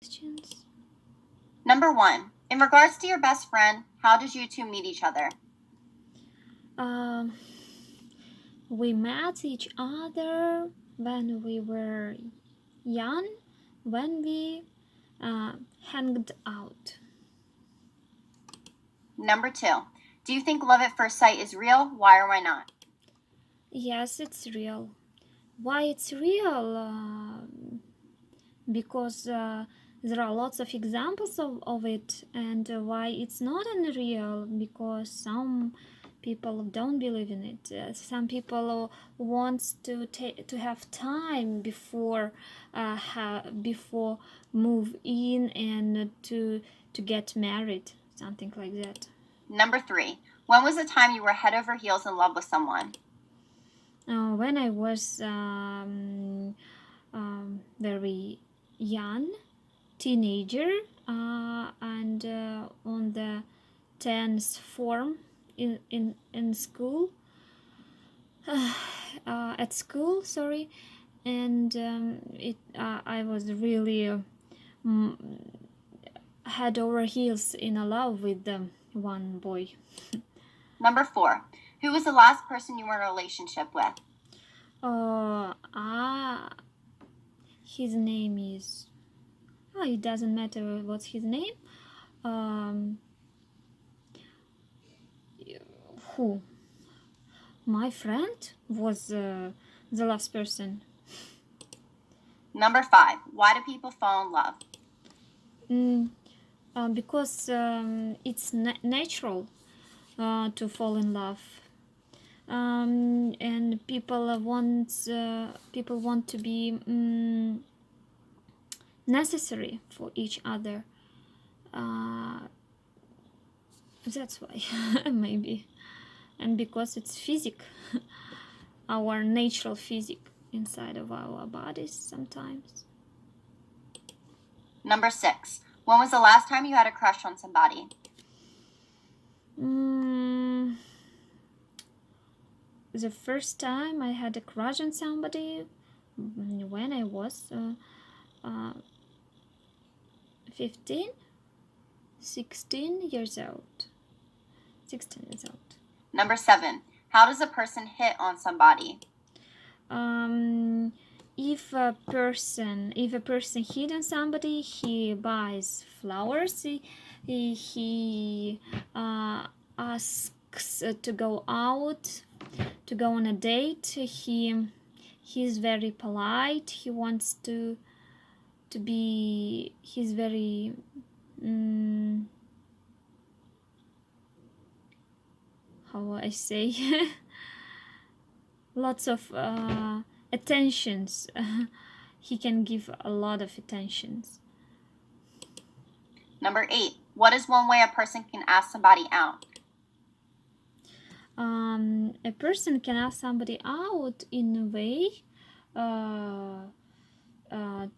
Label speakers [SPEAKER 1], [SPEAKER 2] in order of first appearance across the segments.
[SPEAKER 1] Questions.
[SPEAKER 2] Number 1. In regards to your best friend, how did you two meet each other?
[SPEAKER 1] We met each other when we were young, when we hanged out.
[SPEAKER 2] Number 2. Do you think love at first sight is real? Why or why not?
[SPEAKER 1] Yes, it's real. Why it's real? Because there are lots of examples of it, and why it's not unreal, because some people don't believe in it. Some people wants to have time before before move in and to get married, something like that.
[SPEAKER 2] Number 3. When was the time you were head over heels in love with someone?
[SPEAKER 1] When I was very young, teenager, and on the 10th form in school, at school, sorry, and I was really head over heels in love with one boy.
[SPEAKER 2] Number 4. Who was the last person you were in a relationship with?
[SPEAKER 1] His name is. Oh, it doesn't matter what's his name. Who? My friend was the last person.
[SPEAKER 2] Number 5. Why do people fall in love?
[SPEAKER 1] Because it's natural to fall in love, and people want to be necessary for each other. That's why maybe, and because it's physic, our natural physic inside of our bodies sometimes.
[SPEAKER 2] Number 6. When was the last time you had a crush on somebody?
[SPEAKER 1] The first time I had a crush on somebody when I was 15, 16 years old. 16 years old.
[SPEAKER 2] Number 7. How does a person hit on somebody?
[SPEAKER 1] If a person hit on somebody, he buys flowers. He asks to go out, to go on a date. He's very polite. He wants to be. He's very. How I say? Lots of attentions. He can give a lot of attentions.
[SPEAKER 2] Number 8. What is one way a person can ask somebody out?
[SPEAKER 1] A person can ask somebody out in a way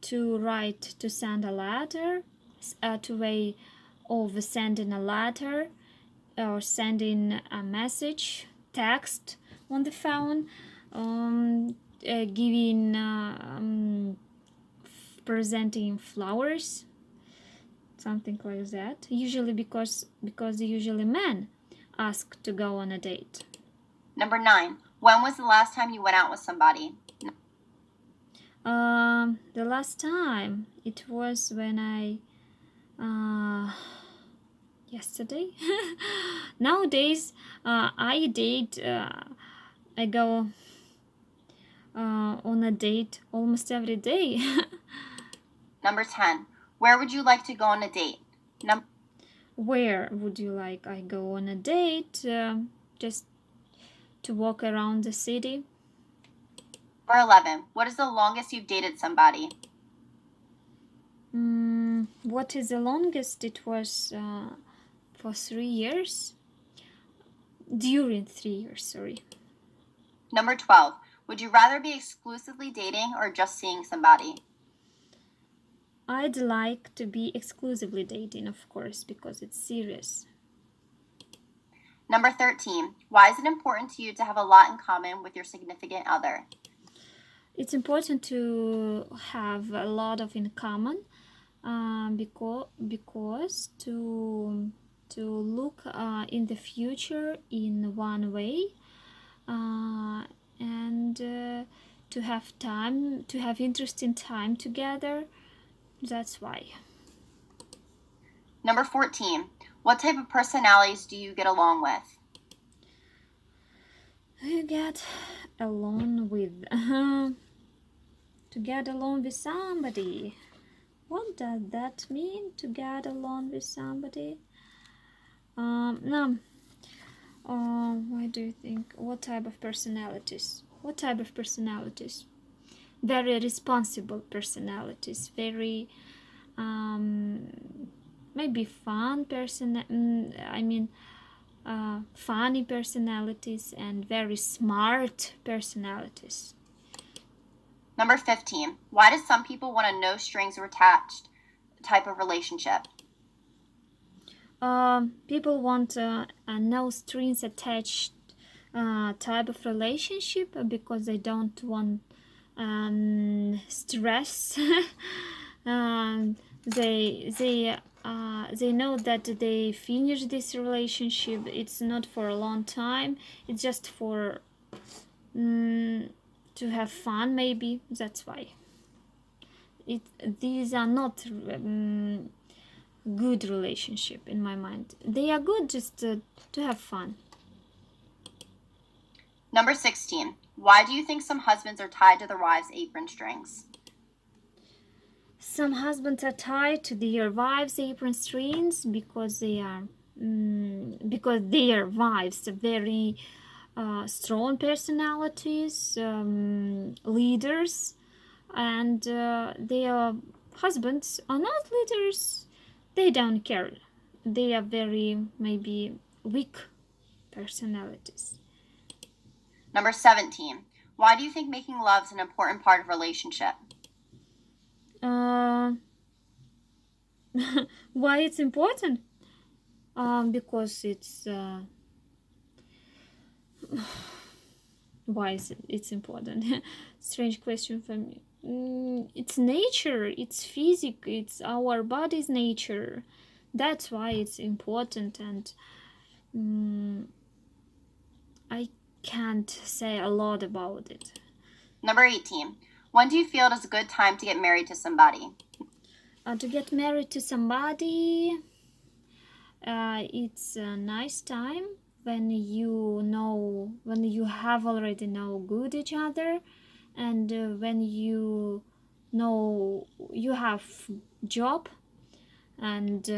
[SPEAKER 1] to send a letter, to way of sending a letter or sending a message, text on the phone, giving, presenting flowers, something like that. Usually because usually men ask to go on a date.
[SPEAKER 2] Number 9. When was the last time you went out with somebody?
[SPEAKER 1] The last time it was when yesterday. Nowadays, I date. I go on a date almost every day.
[SPEAKER 2] Number 10. Where would you like to go on a date?
[SPEAKER 1] Where would you like I go on a date? Just to walk around the city.
[SPEAKER 2] Number 11. What is the longest you've dated somebody?
[SPEAKER 1] What is the longest? It was for 3 years. During 3 years, sorry.
[SPEAKER 2] Number 12. Would you rather be exclusively dating or just seeing somebody?
[SPEAKER 1] I'd like to be exclusively dating, of course, because it's serious.
[SPEAKER 2] Number 13. Why is it important to you to have a lot in common with your significant other?
[SPEAKER 1] It's important to have a lot of in common because to look in the future in one way, and to have time, to have interesting time together. That's why.
[SPEAKER 2] Number 14. What type of personalities do you get along with?
[SPEAKER 1] You get along with to get along with somebody. What does that mean, to get along with somebody? No. Why do you think? What type of personalities? What type of personalities? Very responsible personalities. Very maybe fun funny personalities and very smart personalities.
[SPEAKER 2] Number 15. Why do some people want a no strings attached type of relationship?
[SPEAKER 1] People want a no strings attached type of relationship because they don't want stress. um, they know that they finish this relationship. It's not for a long time. It's just for to have fun, maybe. That's why. These are not good relationship in my mind. They are good just to have fun.
[SPEAKER 2] Number 16. Why do you think some husbands are tied to their wives' apron strings?
[SPEAKER 1] Some husbands are tied to their wives' apron strings because their wives are very strong personalities, leaders, and their husbands are not leaders. They don't care. They are very maybe weak personalities.
[SPEAKER 2] Number 17. Why do you think making love is an important part of a relationship?
[SPEAKER 1] Why it's important? Because it's why is it's important? Strange question for me. It's nature, it's physics, it's our body's nature. That's why it's important, and I can't say a lot about it.
[SPEAKER 2] Number 18. When do you feel it is a good time to get married to somebody?
[SPEAKER 1] To get married to somebody, it's a nice time when you have already know good each other, and when you know you have job, and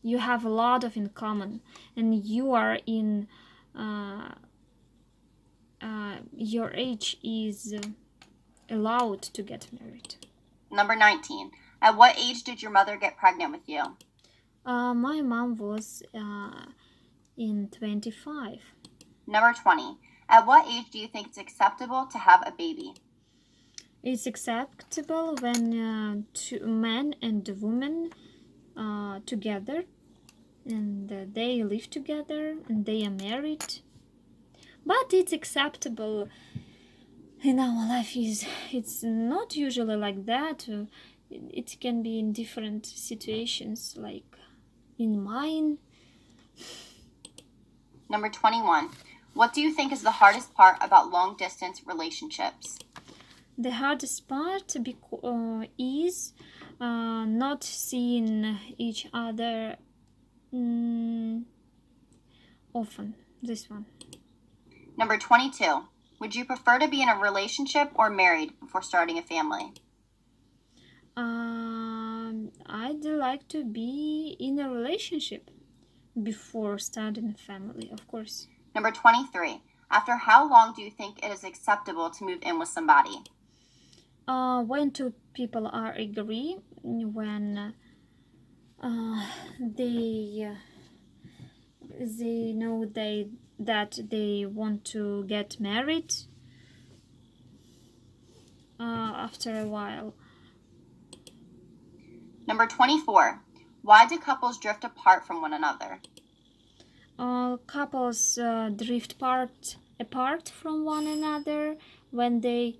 [SPEAKER 1] you have a lot of in common, and you are in your age is allowed to get married.
[SPEAKER 2] Number 19. At what age did your mother get pregnant with you?
[SPEAKER 1] My mom was in 25.
[SPEAKER 2] Number 20. At what age do you think it's acceptable to have a baby?
[SPEAKER 1] It's acceptable when two men and a woman together, and they live together and they are married. But it's acceptable in our life. It's not usually like that. It can be in different situations, like in mine.
[SPEAKER 2] Number 21. What do you think is the hardest part about long distance relationships?
[SPEAKER 1] The hardest part is not seeing each other often. This one.
[SPEAKER 2] Number 22. Would you prefer to be in a relationship or married before starting a family?
[SPEAKER 1] I'd like to be in a relationship before starting a family, of course.
[SPEAKER 2] Number 23. After how long do you think it is acceptable to move in with somebody?
[SPEAKER 1] When two people are agree, when they know that they want to get married after a while.
[SPEAKER 2] Number 24. Why do couples drift apart from one another?
[SPEAKER 1] Couples drift apart from one another when they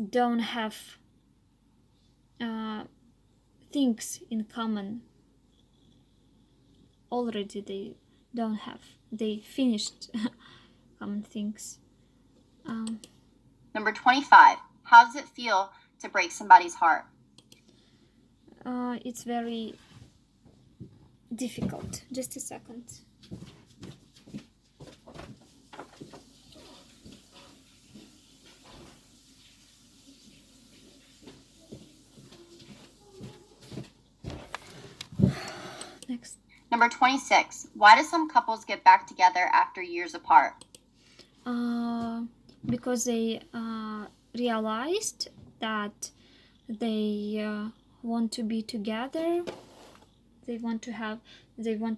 [SPEAKER 1] don't have things in common. Already they don't have. They finished common things.
[SPEAKER 2] Number 25. How does it feel to break somebody's heart?
[SPEAKER 1] It's very difficult. Just a second. Next.
[SPEAKER 2] Number 26. Why do some couples get back together after years apart?
[SPEAKER 1] Because they realized that they want to be together. They want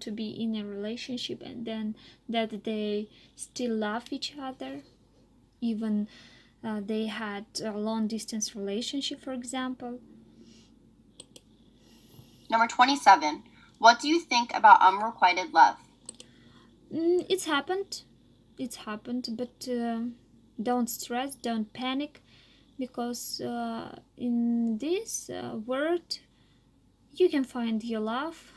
[SPEAKER 1] to be in a relationship, and then that they still love each other, even they had a long distance relationship, for example.
[SPEAKER 2] Number 27. What do you think about unrequited love?
[SPEAKER 1] It's happened, but don't stress, don't panic, because in this world you can find your love.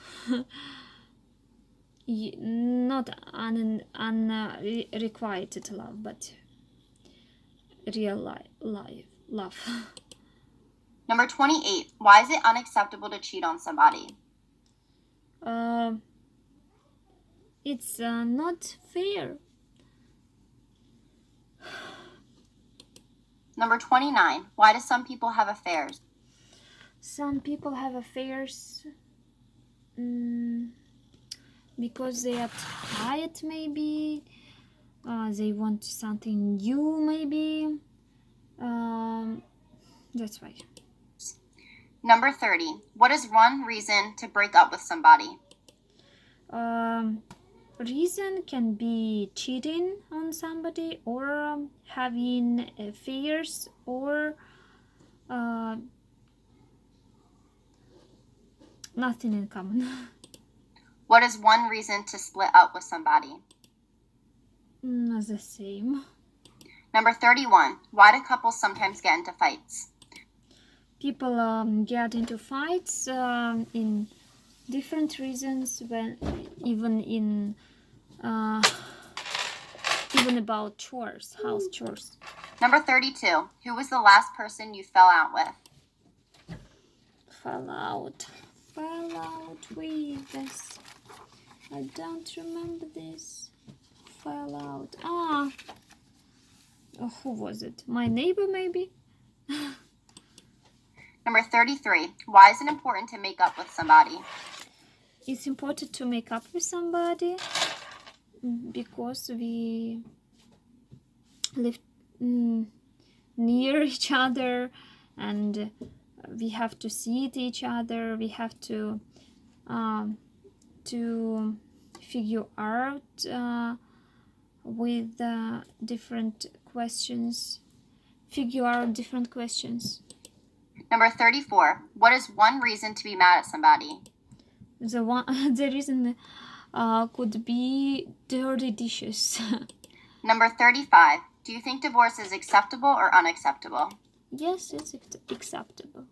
[SPEAKER 1] Not unrequited love, but real love.
[SPEAKER 2] Number 28. Why is it unacceptable to cheat on somebody?
[SPEAKER 1] It's not fair.
[SPEAKER 2] Number 29. Why do some people have affairs?
[SPEAKER 1] Some people have affairs because they are tired, maybe. They want something new, maybe. That's why.
[SPEAKER 2] Number 30. What is one reason to break up with somebody?
[SPEAKER 1] Reason can be cheating on somebody, or having affairs, or nothing in common.
[SPEAKER 2] What is one reason to split up with somebody?
[SPEAKER 1] The same.
[SPEAKER 2] Number 31. Why do couples sometimes get into fights?
[SPEAKER 1] People get into fights in different reasons, when even about chores, house chores.
[SPEAKER 2] Number 32. Who was the last person you fell out with?
[SPEAKER 1] Fell out with this. I don't remember this. Fell out. Who was it? My neighbor, maybe?
[SPEAKER 2] Number 33. Why is it important to make up with somebody?
[SPEAKER 1] It's important to make up with somebody because we live near each other, and we have to see each other. We have to figure out with different questions.
[SPEAKER 2] Number 34. What is one reason to be mad at somebody?
[SPEAKER 1] The reason could be dirty dishes.
[SPEAKER 2] Number 35. Do you think divorce is acceptable or unacceptable?
[SPEAKER 1] Yes, it's acceptable.